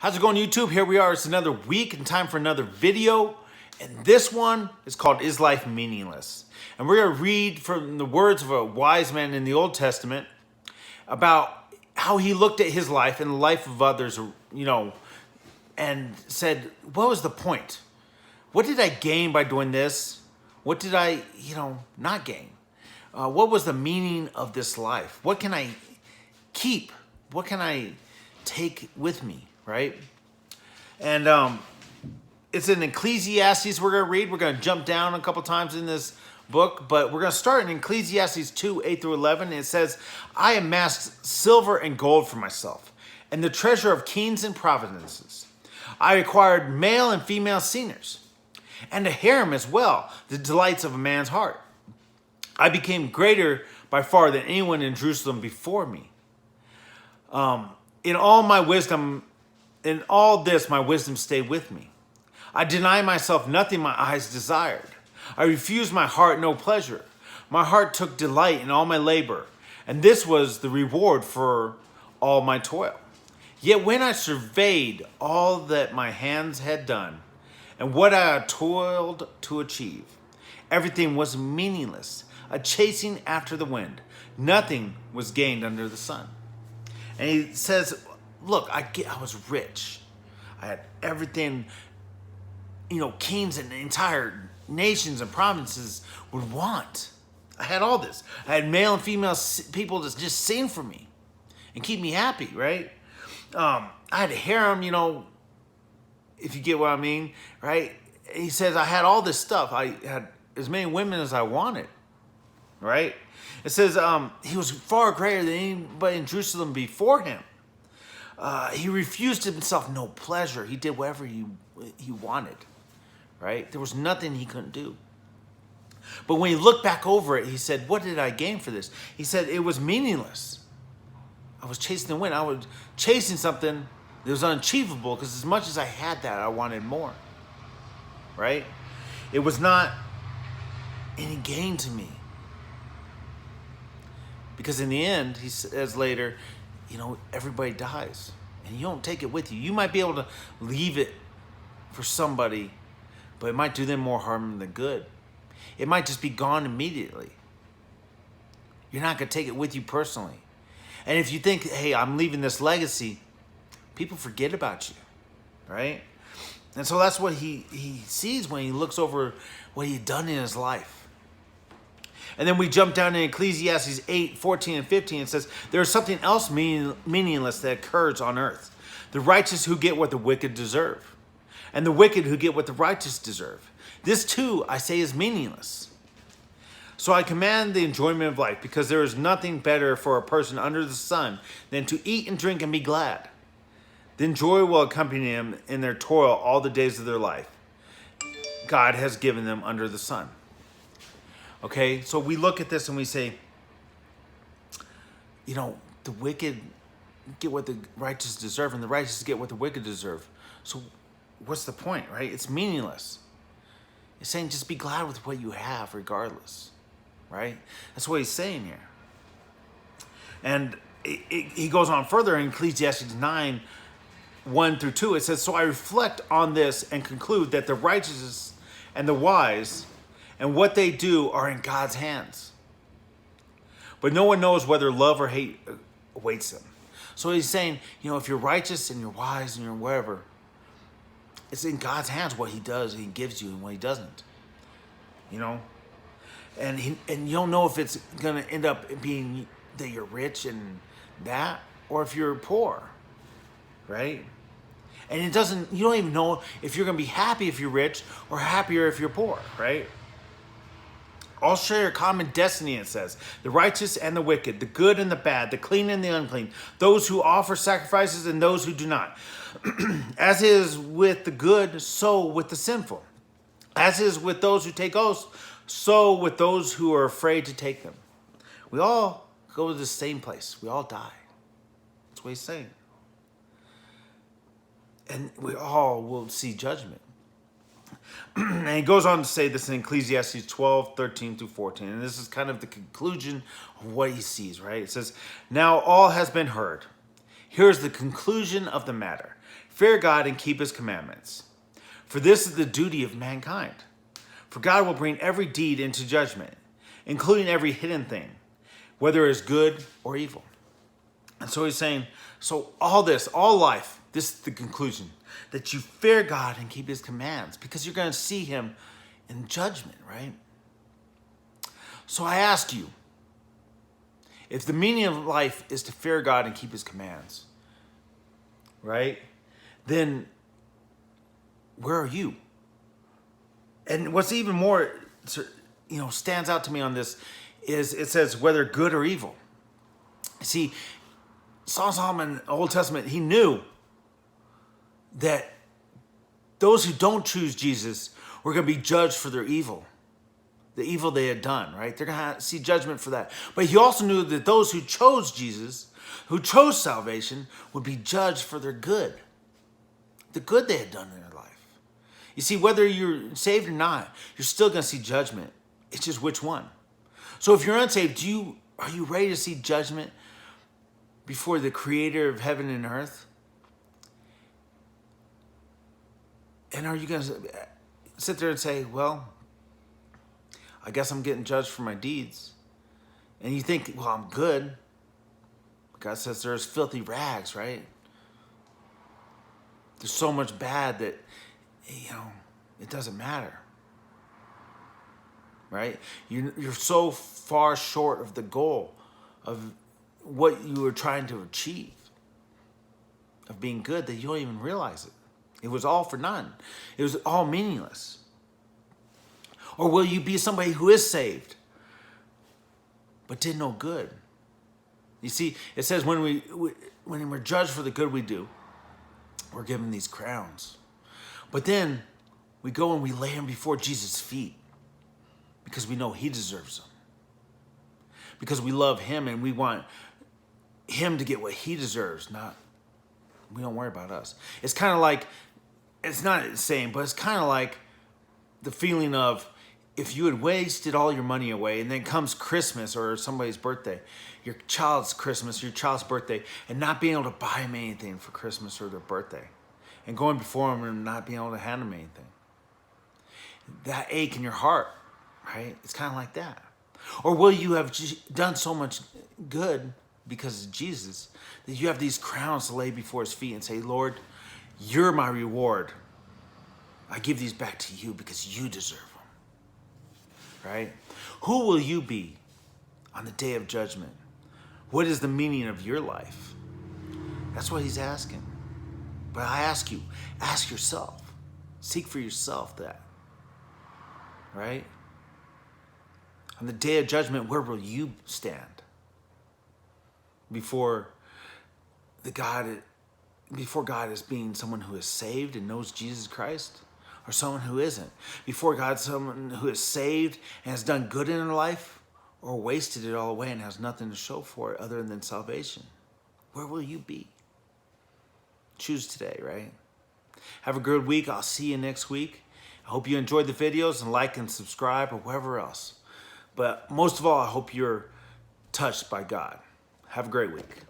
How's it going, YouTube? Here we are. It's another week and time for another video. And this one is called Is Life Meaningless? And we're going to read from the words of a wise man in the Old Testament about how he looked at his life and the life of others, and said, what was the point? What did I gain by doing this? What did I, not gain? What was the meaning of this life? What can I keep? What can I take with me? Right? And it's in Ecclesiastes we're going to read. We're going to jump down a couple times in this book, but we're going to start in Ecclesiastes 2, 8 through 11. It says, I amassed silver and gold for myself, and the treasure of kings and provinces. I acquired male and female singers, and a harem as well, the delights of a man's heart. I became greater by far than anyone in Jerusalem before me. In all this, my wisdom stayed with me. I denied myself nothing my eyes desired. I refused my heart no pleasure. My heart took delight in all my labor, and this was the reward for all my toil. Yet when I surveyed all that my hands had done, and what I had toiled to achieve, everything was meaningless, a chasing after the wind. Nothing was gained under the sun. And he says, look, I was rich. I had everything, kings and entire nations and provinces would want. I had all this. I had male and female people to just sing for me and keep me happy, right? I had a harem, if you get what I mean, right? He says, I had all this stuff. I had as many women as I wanted, right? It says he was far greater than anybody in Jerusalem before him. He refused himself no pleasure. He did whatever he wanted, right? There was nothing he couldn't do. But when he looked back over it, he said, what did I gain for this? He said, it was meaningless. I was chasing the wind. I was chasing something that was unachievable because as much as I had that, I wanted more, right? It was not any gain to me. Because in the end, he says later, everybody dies. And you don't take it with you. You might be able to leave it for somebody, but it might do them more harm than good. It might just be gone immediately. You're not going to take it with you personally. And if you think, hey, I'm leaving this legacy, people forget about you, right? And so that's what he sees when he looks over what he had done in his life. And then we jump down in Ecclesiastes 8, 14, and 15. It says, there is something else meaningless that occurs on earth. The righteous who get what the wicked deserve, and the wicked who get what the righteous deserve. This too, I say, is meaningless. So I command the enjoyment of life, because there is nothing better for a person under the sun than to eat and drink and be glad. Then joy will accompany them in their toil all the days of their life. God has given them under the sun. Okay, so we look at this and we say, the wicked get what the righteous deserve and the righteous get what the wicked deserve. So what's the point, right? It's meaningless. It's saying just be glad with what you have regardless, right? That's what he's saying here. And he goes on further in Ecclesiastes 9, 1 through 2. It says, so I reflect on this and conclude that the righteous and the wise and what they do are in God's hands. But no one knows whether love or hate awaits them. So he's saying, if you're righteous and you're wise and you're whatever, it's in God's hands what he does, he gives you, and what he doesn't. And you don't know if it's going to end up being that you're rich and that, or if you're poor, right? And you don't even know if you're going to be happy if you're rich or happier if you're poor, right? All share a common destiny, it says. The righteous and the wicked, the good and the bad, the clean and the unclean, those who offer sacrifices and those who do not. As is with the good, so with the sinful. As is with those who take oaths, so with those who are afraid to take them. We all go to the same place. We all die. That's what he's saying. And we all will see judgment. And he goes on to say this in Ecclesiastes 12, 13 through 14. And this is kind of the conclusion of what he sees, right? It says, now all has been heard. Here's the conclusion of the matter. fear God and keep his commandments. For this is the duty of mankind. For God will bring every deed into judgment, including every hidden thing, whether it is good or evil. And so he's saying, so all this, all life, this is the conclusion, that you fear God and keep his commands, because you're going to see him in judgment, right? So I ask you, if the meaning of life is to fear God and keep his commands, right, then where are you? And what's even more, stands out to me on this is it says whether good or evil. See, Solomon in the Old Testament, he knew that those who don't choose Jesus were going to be judged for their evil, the evil they had done, right? They're going to see judgment for that. But he also knew that those who chose Jesus, who chose salvation, would be judged for their good, the good they had done in their life. You see, whether you're saved or not, you're still going to see judgment. It's just which one. So if you're unsaved, are you ready to see judgment before the creator of heaven and earth? And are you going to sit there and say, well, I guess I'm getting judged for my deeds? And you think, well, I'm good. God says there's filthy rags, right? There's so much bad that, it doesn't matter, right? You're so far short of the goal of what you were trying to achieve, of being good, that you don't even realize it. It was all for none. It was all meaningless. Or will you be somebody who is saved, but did no good? You see, it says when we're judged for the good we do, we're given these crowns. But then we go and we lay them before Jesus' feet because we know he deserves them. Because we love him and we want him to get what he deserves, we don't worry about us. It's kind of like, it's not the same, but it's kind of like the feeling of if you had wasted all your money away and then comes Christmas or somebody's birthday, your child's Christmas, your child's birthday, and not being able to buy them anything for Christmas or their birthday, and going before them and not being able to hand them anything. That ache in your heart, right? It's kind of like that. Or will you have done so much good because of Jesus that you have these crowns to lay before his feet and say, Lord, you're my reward. I give these back to you because you deserve them, right? Who will you be on the day of judgment? What is the meaning of your life? That's what he's asking. But I ask you, ask yourself. Seek for yourself that, right? On the day of judgment, where will you stand? Before God as being someone who is saved and knows Jesus Christ, or someone who isn't? Before God, someone who is saved and has done good in their life, or wasted it all away and has nothing to show for it other than salvation? Where will you be? Choose today, right? Have a good week. I'll see you next week. I hope you enjoyed the videos and like and subscribe or whatever else. But most of all, I hope you're touched by God. Have a great week.